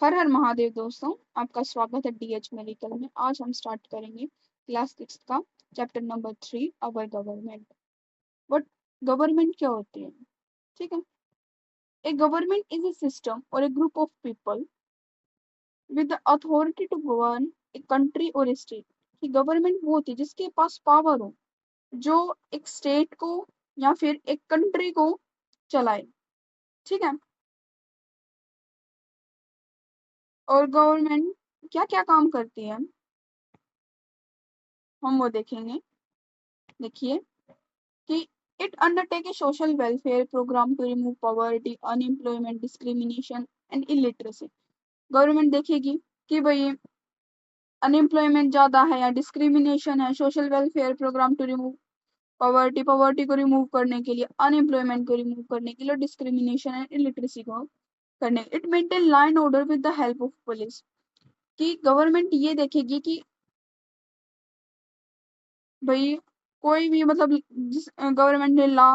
हर हर महादेव दोस्तों, आपका स्वागत है डीएच मेडिकल में। आज हम स्टार्ट करेंगे क्लास 6 का chapter number 3, our government. But government क्या होती है? ठीक है, a government is a system और a group of people with the authority to govern a country और ए स्टेट। कि गवर्नमेंट वो होती है जिसके पास पावर हो, जो एक स्टेट को या फिर एक कंट्री को चलाए। ठीक है, और गवर्नमेंट क्या क्या काम करती है हम वो देखेंगे। देखिए कि it undertake a social welfare program to remove poverty, unemployment, discrimination and illiteracy। Government देखेगी कि भाई अनएम्प्लॉयमेंट ज्यादा है या डिस्क्रिमिनेशन है, social welfare program to remove poverty को रिमूव करने के लिए, अनएम्प्लॉयमेंट को रिमूव करने के लिए, डिस्क्रिमिनेशन एंड इलिटरेसी को करने। It maintain law and order with the help of police. कि गवर्नमेंट ये देखेगी कि भाई कोई भी मतलब जिस गवर्नमेंट ने लॉ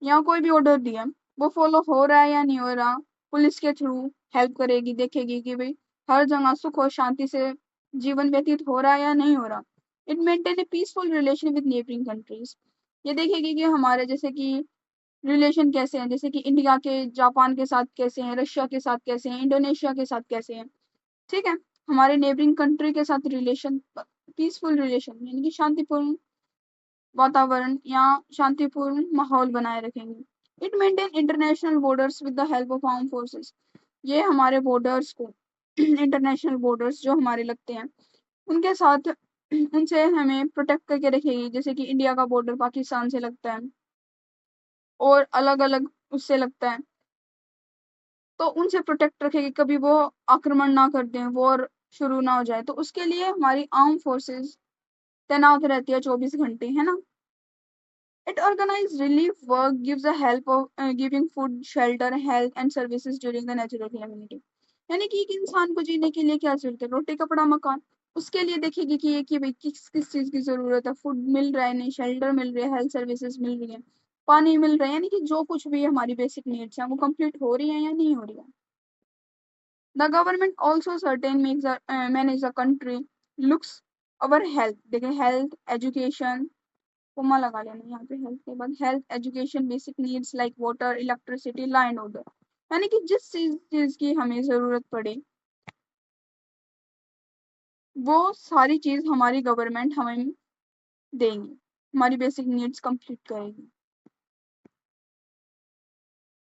या कोई भी ऑर्डर दिया वो फॉलो हो रहा है या नहीं हो रहा, पुलिस के थ्रू हेल्प करेगी, देखेगी कि भाई हर जगह सुख और शांति से जीवन व्यतीत हो रहा है या नहीं हो रहा। It maintain A peaceful relation with neighbouring countries. ये देखेगी कि हमारे जैसे कि रिलेशन कैसे हैं, जैसे कि इंडिया के जापान के साथ कैसे हैं, रशिया के साथ कैसे हैं, इंडोनेशिया के साथ कैसे हैं। ठीक है, हमारे नेबरिंग कंट्री के साथ रिलेशन पीसफुल रिलेशन यानी कि शांतिपूर्ण वातावरण या शांतिपूर्ण माहौल बनाए रखेंगे। It maintain international borders with the help of arm forces. ये हमारे बॉर्डर्स को इंटरनेशनल बॉर्डर्स जो हमारे लगते हैं उनके साथ उनसे हमें प्रोटेक्ट करके रखेगी। जैसे कि इंडिया का बॉर्डर पाकिस्तान से लगता है और अलग अलग उससे लगता है, तो उनसे प्रोटेक्ट रखेगी, कभी वो आक्रमण ना कर दें, वॉर शुरू ना हो जाए। तो उसके लिए हमारी आर्म फोर्सेस तैनात रहती है 24 घंटे, है ना। It organizes relief work, gives the help of giving food, shelter, health and services during the natural calamity। यानी कि एक इंसान को जीने के लिए क्या जरूरत है? रोटी, कपड़ा, मकान। उसके लिए देखेगी कि ये कि भाई किस किस चीज की जरूरत है, फूड मिल रहा है नहीं, शेल्टर मिल रही है, हेल्थ सर्विसेज मिल रही है, पानी मिल रहा है, यानी कि जो कुछ भी हमारी बेसिक नीड्स है वो कंप्लीट हो रही है या नहीं हो रही है। The government also certain makes manage the country, looks our health। देखिए हेल्थ, एजुकेशन, कोमा लगा लेना यहाँ पे, हेल्थ के बाद health, education, basic needs like water, electricity, law and order. यानी कि जिस चीज की हमें जरूरत पड़े वो सारी चीज हमारी गवर्नमेंट हमें देंगी, हमारी बेसिक नीड्स कंप्लीट करेगी।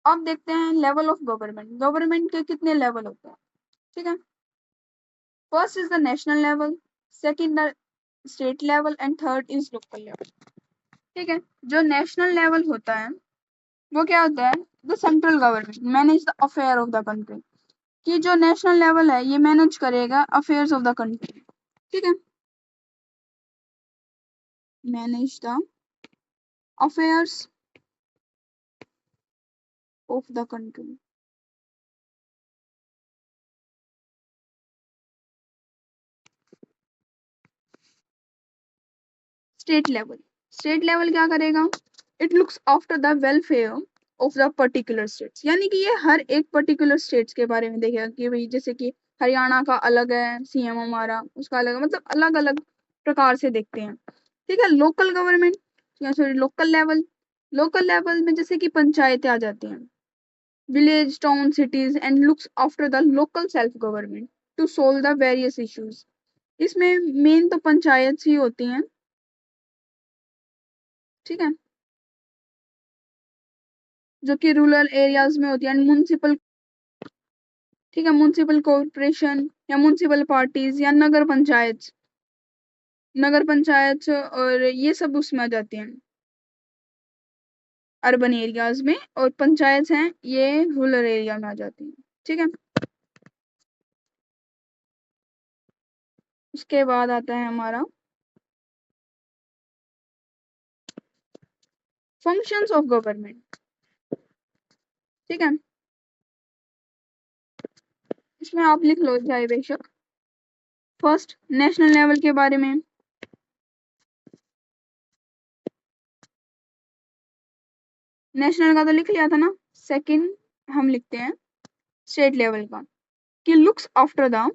अब देखते हैं लेवल ऑफ गवर्नमेंट। गवर्नमेंट के कितने लेवल होते हैं? ठीक है, first is the national level, second state level and third is local level. ठीक है, जो नेशनल लेवल होता है वो क्या होता है? The central government manage the affair of the country. कि जो नेशनल लेवल है ये मैनेज करेगा अफेयर्स ऑफ द कंट्री। ठीक है, manage the affairs of the country. State level क्या करेगा? It looks after the welfare of the particular states. यानी कि ये हर एक पर्टिकुलर स्टेट्स के बारे में देखेगा कि भाई जैसे कि हरियाणा का अलग है सीएम, हमारा उसका अलग है, मतलब अलग अलग प्रकार से देखते हैं। ठीक है, लोकल गवर्नमेंट या सॉरी लोकल लेवल में जैसे कि पंचायतें आ जाती हैं, village, town, cities and looks after the local self government to solve the various issues. इसमें मेन तो पंचायत ही होती हैं। ठीक है, जो कि रूरल एरियाज में होती है, एंड म्युनिसिपल। ठीक है, म्युनिसिपल कॉर्पोरेशन या म्युनिसिपल पार्टीज या नगर पंचायत और ये सब उसमें आ जाती हैं अर्बन एरियाज में, और पंचायत हैं ये रूरल एरिया में आ जाती हैं। ठीक है, उसके बाद आता है हमारा फंक्शंस ऑफ गवर्नमेंट। ठीक है, इसमें आप लिख लो चाहे बेशक। फर्स्ट नेशनल लेवल के बारे में, नेशनल का तो लिख लिया था ना। सेकंड हम लिखते हैं स्टेट लेवल का। कि looks after the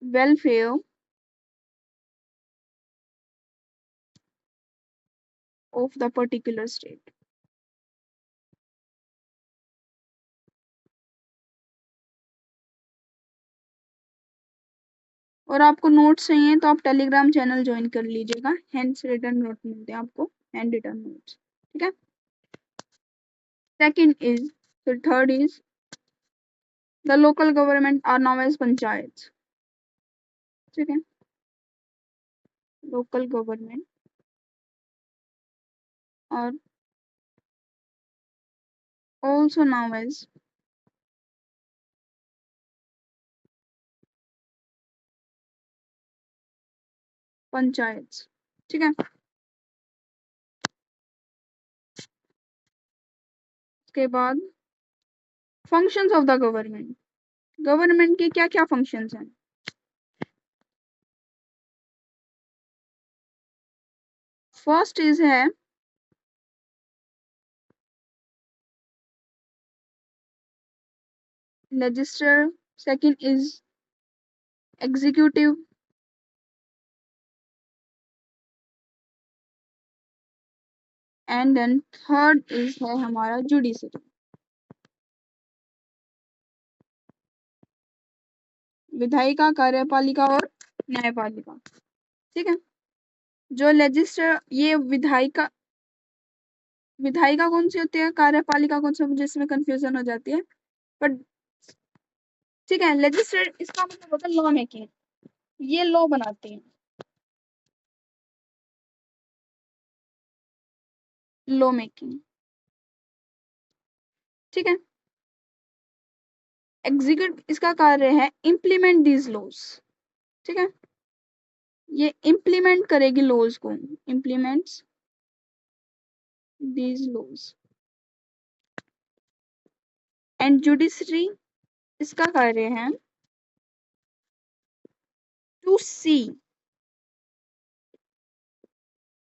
welfare of the particular state. और आपको नोट्स चाहिए तो आप टेलीग्राम चैनल ज्वाइन कर लीजिएगा, हैंड्स रिटन नोट मिलते हैं आपको, हैंड रिटन नोट्स, ठीक है। सेकंड इज, फिर third is the local government or now as panchayat, ठीक है। लोकल गवर्नमेंट और also now as पंचायत, ठीक है। उसके बाद functions of the government, government के क्या क्या फंक्शंस हैं। फर्स्ट इज है legislature, second is executive, and then third is है हमारा जुडिशरी, विधायिका, कार्यपालिका और न्यायपालिका, ठीक है। जो लेजिस्लेचर, ये विधायिका, विधायिका कौन सी होती है, कार्यपालिका कौन सी, मुझे इसमें कंफ्यूजन हो जाती है, बट ठीक है। लेजिस्लेचर इसका मतलब होता है लॉ मेकिंग, ये लॉ बनाती है, लॉ मेकिंग, ठीक है। एग्जीक्यूट इसका कार्य है इम्प्लीमेंट दीज लॉज, ठीक है। ये इम्प्लीमेंट करेगी लॉज को, implements these laws. And judiciary इसका कार्य है टू सी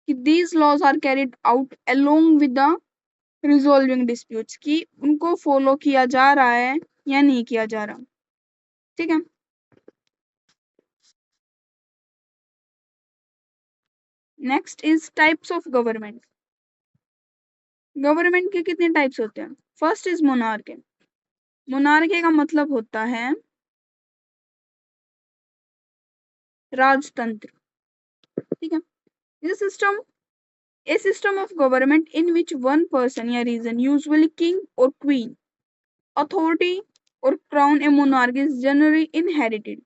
कि these laws are carried out along with the resolving disputes, कि उनको फॉलो किया जा रहा है या नहीं किया जा रहा, ठीक है। Next is types of government, government के कितने टाइप्स होते हैं। फर्स्ट इज मोनार्की, मोनार्की का मतलब होता है राजतंत्र, ठीक है। This system, a system of government in which one person या region, usually king or queen, authority or crown, a monarch is generally inherited.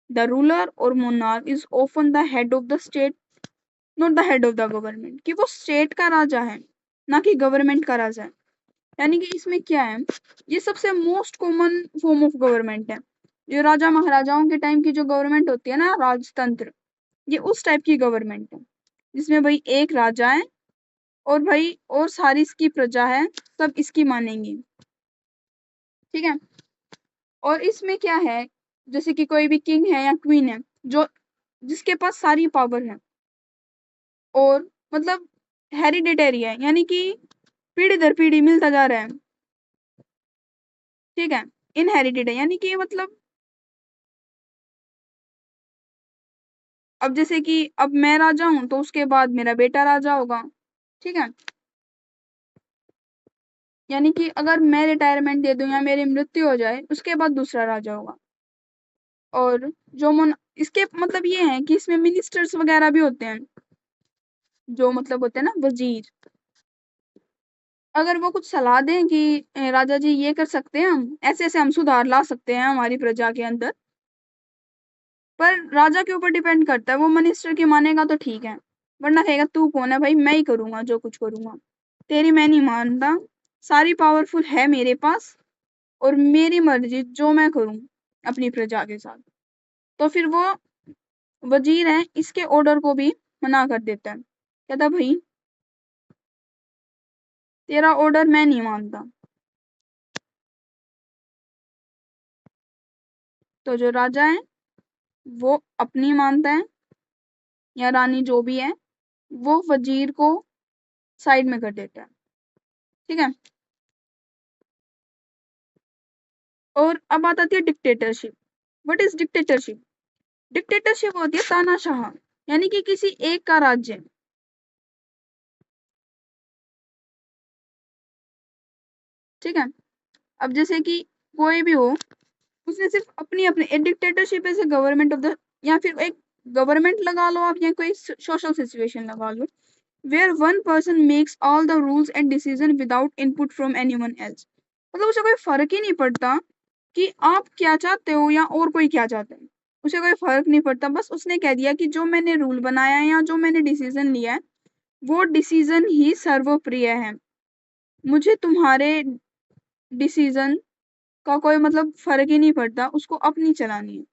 The ruler or monarch is often the head of the state, not the head of the government, कि वो state का राजा है ना कि government का राजा है। यानी कि इसमें क्या है, ये सबसे most common form of government है। जो राजा महाराजाओं के टाइम की जो गवर्नमेंट होती है ना, राजतंत्र, ये उस टाइप की गवर्नमेंट है जिसमें भाई एक राजा है और भाई और सारी इसकी प्रजा है, सब इसकी मानेंगी, ठीक है। और इसमें क्या है, जैसे कि कोई भी किंग है या क्वीन है जो जिसके पास सारी पावर है और मतलब हेरिडिटरी है, यानी कि पीढ़ी दर पीढ़ी मिलता जा रहा है, ठीक है। इनहेरिटेड है यानी कि मतलब अब जैसे कि अब मैं राजा हूं तो उसके बाद मेरा बेटा राजा होगा, ठीक है। यानी कि अगर मैं रिटायरमेंट दे दूं या मेरी मृत्यु हो जाए उसके बाद दूसरा राजा होगा। और जो मन इसके मतलब ये है कि इसमें मिनिस्टर्स वगैरह भी होते हैं, जो मतलब होते हैं ना वजीर, अगर वो कुछ सलाह दें कि राजा जी ये कर सकते हैं, हम ऐसे ऐसे हम सुधार ला सकते हैं हमारी प्रजा के अंदर, पर राजा के ऊपर डिपेंड करता है, वो मिनिस्टर की मानेगा तो ठीक है, वरना कहेगा तू कौन है भाई, मैं ही करूंगा जो कुछ करूंगा, तेरी मैं नहीं मानता, सारी पावरफुल है मेरे पास और मेरी मर्जी जो मैं करूं अपनी प्रजा के साथ। तो फिर वो वजीर है इसके ऑर्डर को भी मना कर देता है, कहता भाई तेरा ऑर्डर मैं नहीं मानता। तो जो राजा है वो अपनी मानता है या रानी जो भी है वो वजीर को साइड में कर देता है। ठीक है। और अब बात आती है dictatorship. What is dictatorship? Dictatorship होती है तानाशाह, यानी कि किसी एक का राज्य। ठीक है। अब जैसे कि कोई भी हो, उसने सिर्फ अपनी अपनी एक डिक्टेटरशिप है गवर्नमेंट ऑफ द, या फिर एक गवर्नमेंट लगा लो आप, या कोई सोशल सिचुएशन लगा लो where one person makes all the rules and decision without input from anyone else. मतलब उसे कोई फर्क ही नहीं पड़ता कि आप क्या चाहते हो या और कोई क्या चाहता है। उसे कोई फर्क नहीं पड़ता, बस उसने कह दिया कि जो मैंने रूल बनाया है या जो मैंने डिसीजन लिया है वो डिसीजन ही सर्वप्रिय है। मुझे तुम्हारे डिसीजन का कोई मतलब फर्क ही नहीं पड़ता, उसको अपनी चलानी है।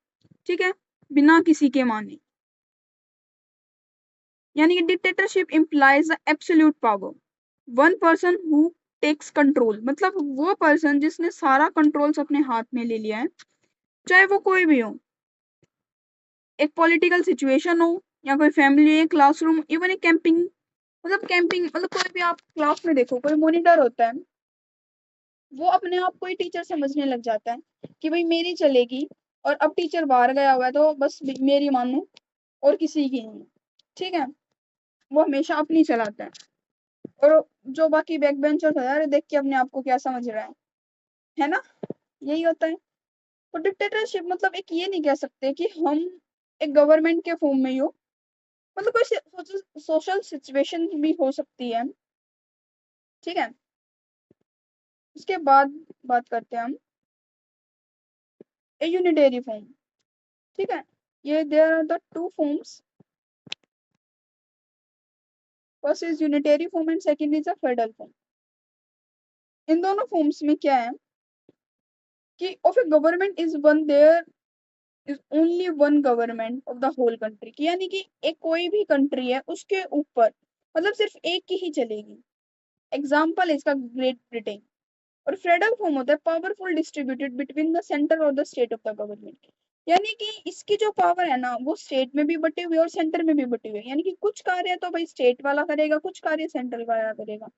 ठीक है, बिना किसी के माने। यानी कि dictatorship implies the absolute power, one person who takes control, मतलब वो पर्सन जिसने सारा कंट्रोल्स अपने हाथ में ले लिया है, चाहे वो कोई भी हो। एक पॉलिटिकल सिचुएशन हो या कोई फैमिली, एक क्लासरूम, इवन एक कैंपिंग, मतलब कैंपिंग, मतलब कोई भी आप क्लास में देखो कोई मॉनिटर होता है, वो अपने आप को ही टीचर समझने लग जाता है कि भाई मेरी चलेगी, और अब टीचर बाहर गया हुआ है तो बस मेरी मानो और किसी की नहीं। ठीक है, वो हमेशा अपनी चलाता है। और जो बाकी बैक बेंचर्स है यार, देख के अपने आप को क्या समझ रहा है ना? यही होता है। तो डिक्टेटरशिप मतलब एक ये नहीं कह सकते कि हम एक गवर्नमेंट के फॉर्म में ही हो, मतलब कोई सोशल सिचुएशन भी हो सकती है। ठीक है। उसके बाद बात करते हैं हम ए यूनिटरी फॉर्म। ठीक है, ये there are the two forms, first is unitary form and second is a federal form. इन दोनों फॉर्म्स में क्या है कि of a government is one, there is only one government of the whole country, यानी कि एक कोई भी कंट्री है उसके ऊपर मतलब सिर्फ एक की ही चलेगी। एग्जाम्पल है इसका ग्रेट ब्रिटेन। और फेडरल फॉर्म होता है powerful distributed between the centre और the state of the government, यानी कि इसकी जो पावर है ना वो स्टेट में भी बटी हुई है और सेंटर में भी बटी हुई है, यानी कि कुछ कार्य तो भाई स्टेट वाला करेगा, कुछ कार्य सेंट्रल वाला करेगा।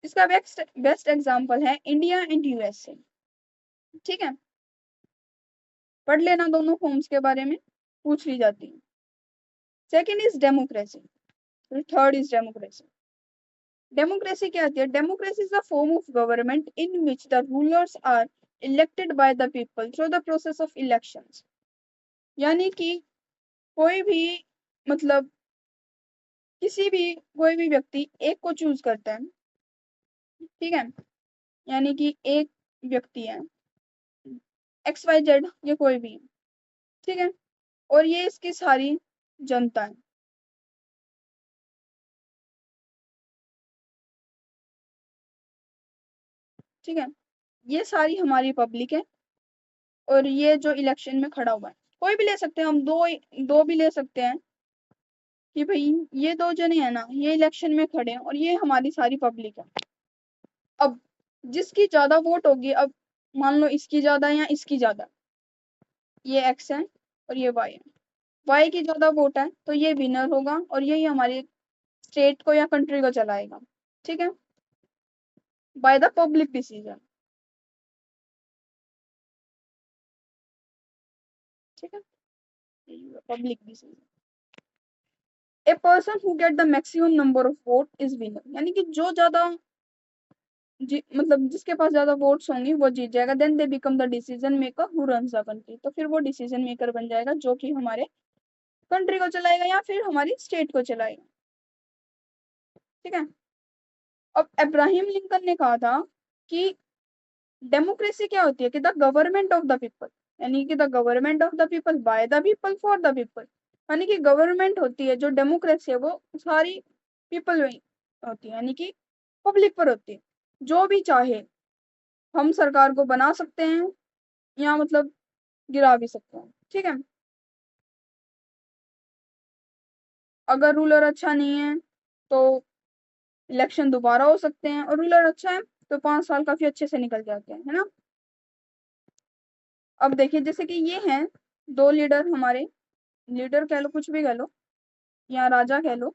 इसका बेस्ट बेस्ट एग्जाम्पल है इंडिया एंड यूएसए। ठीक है, पढ़ लेना दोनों फॉर्म्स के बारे में, पूछ ली जाती है। Second is democracy, third is democracy. Democracy क्या होती है? Democracy is a form of government in which the rulers are elected by the people through the process of elections, यानी कि कोई भी मतलब किसी भी कोई भी व्यक्ति एक को चूज करता है। ठीक है, यानी कि एक व्यक्ति है एक्स वाई जेड, ये कोई भी है। ठीक है, और ये इसकी सारी जनता है। ठीक है, ये सारी हमारी पब्लिक है, और ये जो इलेक्शन में खड़ा हुआ है कोई भी ले सकते हैं हम, दो दो भी ले सकते हैं कि भाई ये दो जने हैं ना, ये इलेक्शन में खड़े हैं और ये हमारी सारी पब्लिक है। अब जिसकी ज्यादा वोट होगी, अब मान लो इसकी ज्यादा है या इसकी ज्यादा, ये एक्स है और ये वाई है, वाई की ज्यादा वोट है तो ये विनर होगा और यही हमारे स्टेट को या कंट्री को चलाएगा। ठीक है, बाय द पब्लिक डिसीजन। ठीक है, public decision. A person who get the maximum number of vote is winner, यानी कि जो ज्यादा मतलब जिसके पास ज्यादा वोट्स होंगे वो जीत जाएगा। Then they become the decision maker who runs the country, तो फिर वो डिसीजन मेकर बन जाएगा जो कि हमारे कंट्री को चलाएगा या फिर हमारी स्टेट को चलाएगा। ठीक है, अब अब्राहम लिंकन ने कहा था कि डेमोक्रेसी क्या होती है कि the government of the people, यानी कि the government of the people bye the people for the people, यानी कि गवर्नमेंट होती है, जो डेमोक्रेसी है वो सारी पीपल में होती है, यानी कि पब्लिक पर होती है। जो भी चाहे हम सरकार को बना सकते हैं या मतलब गिरा भी सकते हैं। ठीक है, अगर रूलर अच्छा नहीं है तो इलेक्शन दोबारा हो सकते हैं, और रूलर अच्छा है तो 5 साल काफी अच्छे से निकल जाते हैं, है ना? अब देखिए जैसे कि ये हैं दो लीडर हमारे, लीडर कह लो कुछ भी कह लो, या राजा कह लो,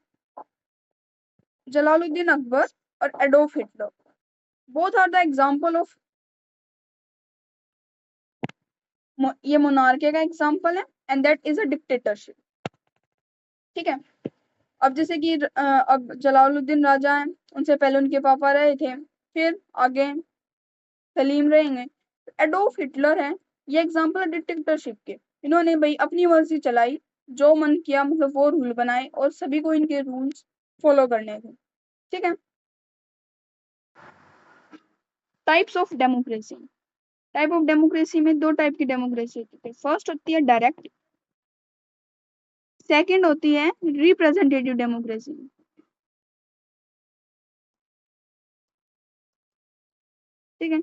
जलालुद्दीन अकबर और Adolf Hitler, both are the example of, ये मोनार्की का एग्जाम्पल है and that is a dictatorship. ठीक है, अब जैसे कि अब जलालुद्दीन राजा हैं, उनसे पहले उनके पापा रहे थे, फिर आगे सलीम रहेंगे। एडोल्फ हिटलर है, ये एग्जाम्पल है डिक्टेटरशिप के। इन्होंने भाई अपनी मर्जी चलाई, जो मन किया मतलब वो रूल बनाए और सभी को इनके रूल्स फॉलो करने थे। ठीक है, types of democracy. Type of democracy में दो टाइप की डेमोक्रेसी होती है। फर्स्ट होती है डायरेक्ट, सेकंड होती है रिप्रेजेंटेटिव डेमोक्रेसी। ठीक है,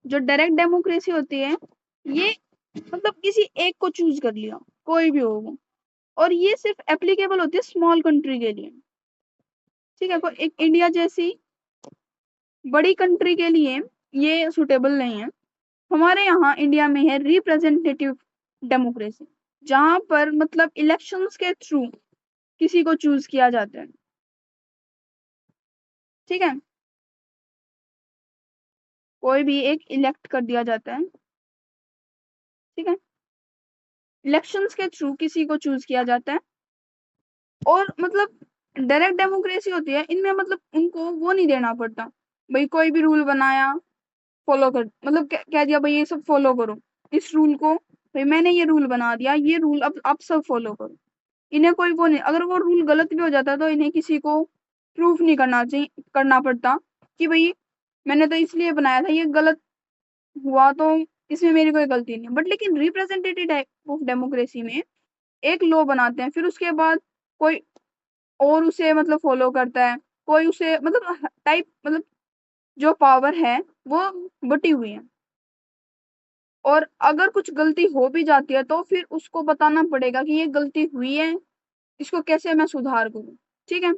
जो डायरेक्ट डेमोक्रेसी होती है, ये मतलब किसी एक को चूज कर लिया, कोई भी हो वो, और ये सिर्फ एप्लीकेबल होती है स्मॉल कंट्री के लिए। ठीक है, कोई एक इंडिया जैसी बड़ी कंट्री के लिए ये सुटेबल नहीं है। हमारे यहाँ इंडिया में है रिप्रेजेंटेटिव डेमोक्रेसी, जहां पर मतलब इलेक्शंस के थ्रू किसी को चूज किया जाता है। ठीक है, कोई भी एक इलेक्ट कर दिया जाता है। ठीक है, इलेक्शंस के थ्रू किसी को चूज किया जाता है। और मतलब डायरेक्ट डेमोक्रेसी होती है, इनमें मतलब उनको वो नहीं देना पड़ता, भाई कोई भी रूल बनाया फॉलो कर, मतलब कह दिया भाई ये सब फॉलो करो, इस रूल को, भाई मैंने ये रूल बना दिया, ये रूल अब आप सब फॉलो करो। इन्हें कोई वो नहीं, अगर वो रूल गलत भी हो जाता तो इन्हें किसी को प्रूफ नहीं करना पड़ता कि भाई मैंने तो इसलिए बनाया था, ये गलत हुआ तो इसमें मेरी कोई गलती नहीं। बट लेकिन रिप्रेजेंटेटिव टाइप ऑफ डेमोक्रेसी में एक लॉ बनाते हैं, फिर उसके बाद कोई और उसे मतलब फॉलो करता है, कोई उसे मतलब टाइप मतलब जो पावर है वो बटी हुई है। और अगर कुछ गलती हो भी जाती है तो फिर उसको बताना पड़ेगा कि ये गलती हुई है, इसको कैसे मैं सुधार करूं। ठीक है,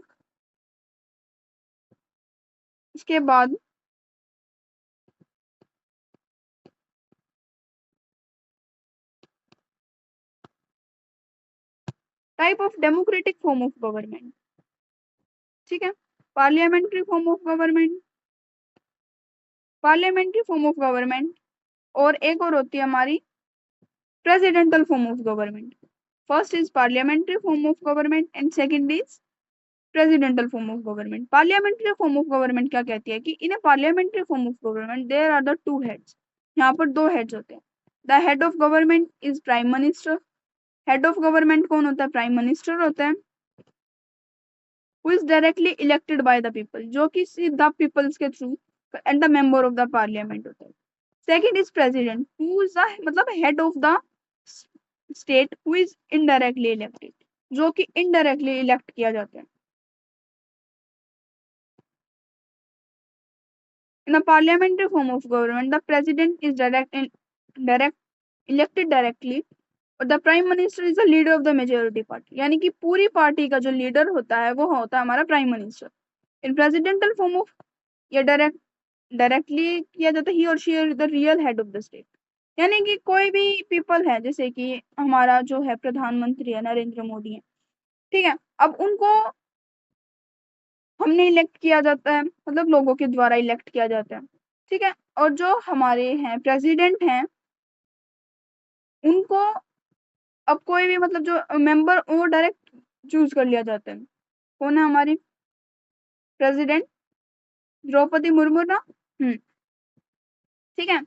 इसके बाद type of democratic form of government. ठीक है, parliamentary form of government, parliamentary form of government, और एक और होती है हमारी presidential form of government. First is parliamentary form of government and second is presidential form of government. Parliamentary form of government क्या कहती है कि in a parliamentary form of government there are the two heads. यहाँ पर दो heads होते हैं। The head of government is prime minister. Head of government कौन होता है? प्राइम मिनिस्टर होता है। Who is directly elected by the people, जो कि सीधा पीपल्स के through and the member of the parliament होता है। Second is president, who is the मतलब head of the state, who is indirectly elected, जो कि इनडायरेक्टली इलेक्ट किया जाता है। In a parliamentary form of government, the president is direct elected directly, और the prime minister is the leader of the majority party, यानी कि पूरी party का जो लीडर होता है वो होता है हमारा prime minister. In presidential form of, या डायरेक्टली किया जाता है, ही और she are the real head of the state, यानी कि कोई भी पीपल है, जैसे कि हमारा जो है प्रधानमंत्री है नरेंद्र मोदी है। ठीक है, अब उनको हमने इलेक्ट किया जाता है, मतलब लोगों के द्वारा इलेक्ट किया जाता है। ठीक है, और जो हमारे हैं प्रेसिडेंट हैं, उनको अब कोई भी मतलब जो मेंबर वो डायरेक्ट चूज कर लिया जाता है। कौन है हमारी प्रेसिडेंट? द्रौपदी मुर्मू ना। ठीक है,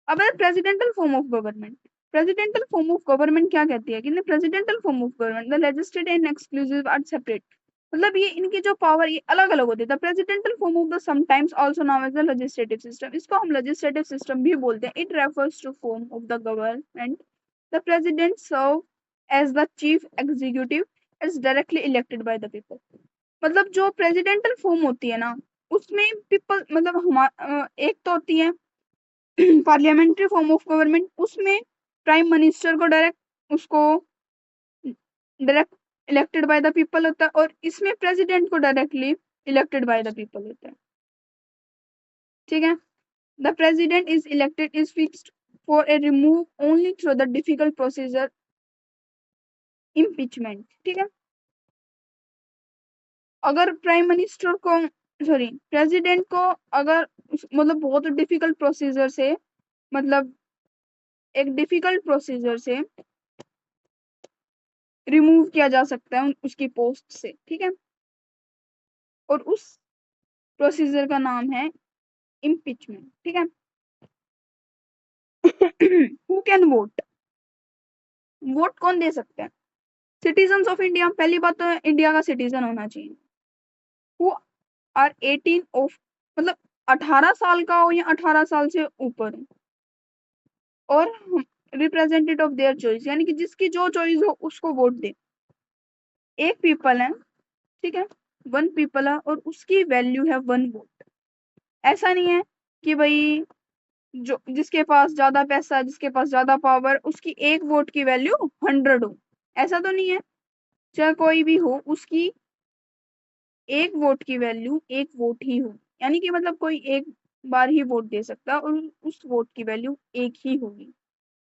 अब है presidential form of government. Presidential form of government क्या कहती है कि presidential form of government the legislative and exclusive are separate, मतलब ये इनकी जो पावर ये अलग अलग होती है। The presidential form of the sometimes also known as the legislative system, इसको हम लेजिस्लेटिव सिस्टम भी बोलते हैं। It refers to form of the government the president serve as the chief executive is directly elected by the people. मतलब जो presidential form होती है ना, उसमें पीपल मतलब एक तो होती है पार्लियामेंट्री फॉर्म ऑफ गवर्नमेंट, उसमें प्राइम मिनिस्टर को उसको direct elected by the people होता है, और इसमें प्रेसिडेंट को directly elected by the people होता है। ठीक है, the president is elected is fixed for a remove only through the difficult procedure impeachment. ठीक है, अगर प्राइम मिनिस्टर को, सॉरी, प्रेसिडेंट को अगर मतलब बहुत डिफिकल्ट प्रोसीजर से, मतलब एक डिफिकल्ट प्रोसीजर से रिमूव किया जा सकता है उसकी पोस्ट से, ठीक है। और उस प्रोसीजर का नाम है इम्पीचमेंट, ठीक है। हु कैन वोट, वोट कौन दे सकते हैं? सिटीजन ऑफ इंडिया, पहली बात तो इंडिया का सिटीजन होना चाहिए। हु आर 18 ऑफ, मतलब 18 साल का हो या 18 साल से ऊपर हो, और रिप्रेजेंटेटिव ऑफ देयर चॉइस, यानी कि जिसकी जो चॉइस हो उसको वोट दे। एक पीपल है, ठीक है, वन पीपल है, और उसकी वैल्यू है वन वोट। ऐसा नहीं है कि भाई जो जिसके पास ज्यादा पैसा, जिसके पास ज्यादा पावर, उसकी एक वोट की वैल्यू 100 हो, ऐसा तो नहीं है। चाहे कोई भी हो, उसकी एक वोट की वैल्यू एक वोट ही हो, यानी कि मतलब कोई एक बार ही वोट दे सकता है और उस वोट की वैल्यू एक ही होगी।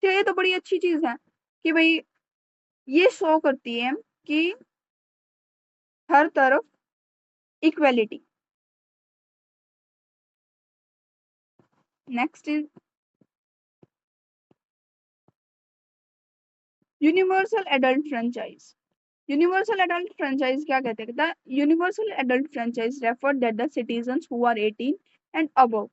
तो ये तो बड़ी अच्छी चीज है कि भाई ये शो करती है कि हर तरफ equality. Next is universal adult franchise. Universal adult franchise क्या कहते हैं? The universal adult franchise refer that the citizens who are 18 and above,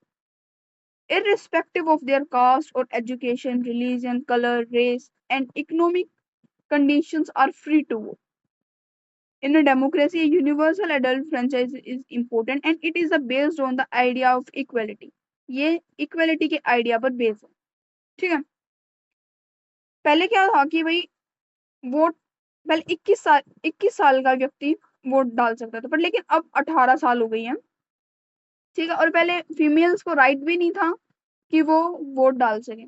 irrespective of their caste or education, religion, color, race, and economic conditions, are free to vote. In a democracy, a universal adult franchise is important and it is based on the idea of equality. ये equality के idea पर based है, ठीक है। पहले क्या था कि भाई वोट, पहले 21 साल का व्यक्ति वोट डाल सकता था, पर लेकिन अब 18 साल हो गई है, ठीक है। और पहले फीमेल्स को राइट भी नहीं था कि वो वोट डाल सके,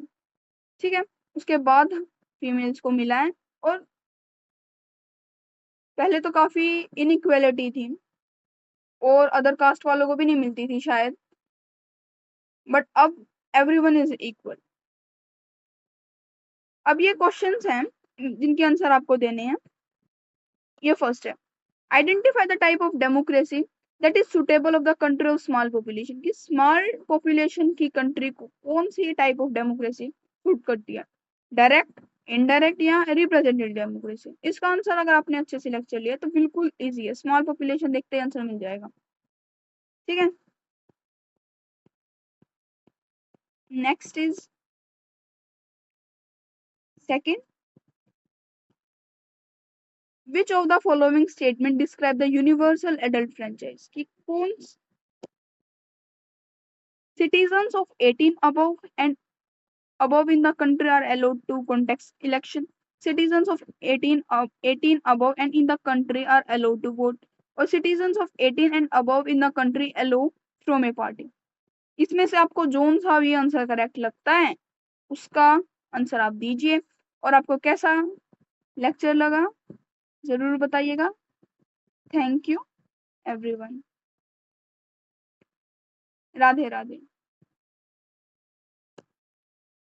ठीक है। उसके बाद फीमेल्स को मिला है, और पहले तो काफी इनइक्वेलिटी थी और अदर कास्ट वालों को भी नहीं मिलती थी शायद, बट अब एवरीवन इज इक्वल। अब ये क्वेश्चंस हैं जिनके आंसर आपको देने हैं। ये फर्स्ट है, identify the type of democracy that is suitable of the country of small population, कि स्मॉल पॉपुलेशन की कंट्री को कौन सी टाइप ऑफ डेमोक्रेसी सूट करती है, डायरेक्ट, इनडायरेक्ट या रिप्रेजेंटेटिव डेमोक्रेसी। इसका आंसर अगर आपने अच्छे से लेक्चर लिया तो बिल्कुल इजी है, स्मॉल पॉपुलेशन देखते ही आंसर मिल जाएगा, ठीक है। Next is second, which of the following statement describe the universal adult franchise, कि कौन citizens of 18 above in the country are allowed to contest election, citizens of 18 above and in the country are allowed to vote, और citizens of 18 and above in the country allow from a party। इसमें से आपको zone सा भी answer correct लगता है उसका answer आप दीजिए। और आपको कैसा लेक्चर लगा जरूर बताइएगा। Thank you everyone. Radhe Radhe.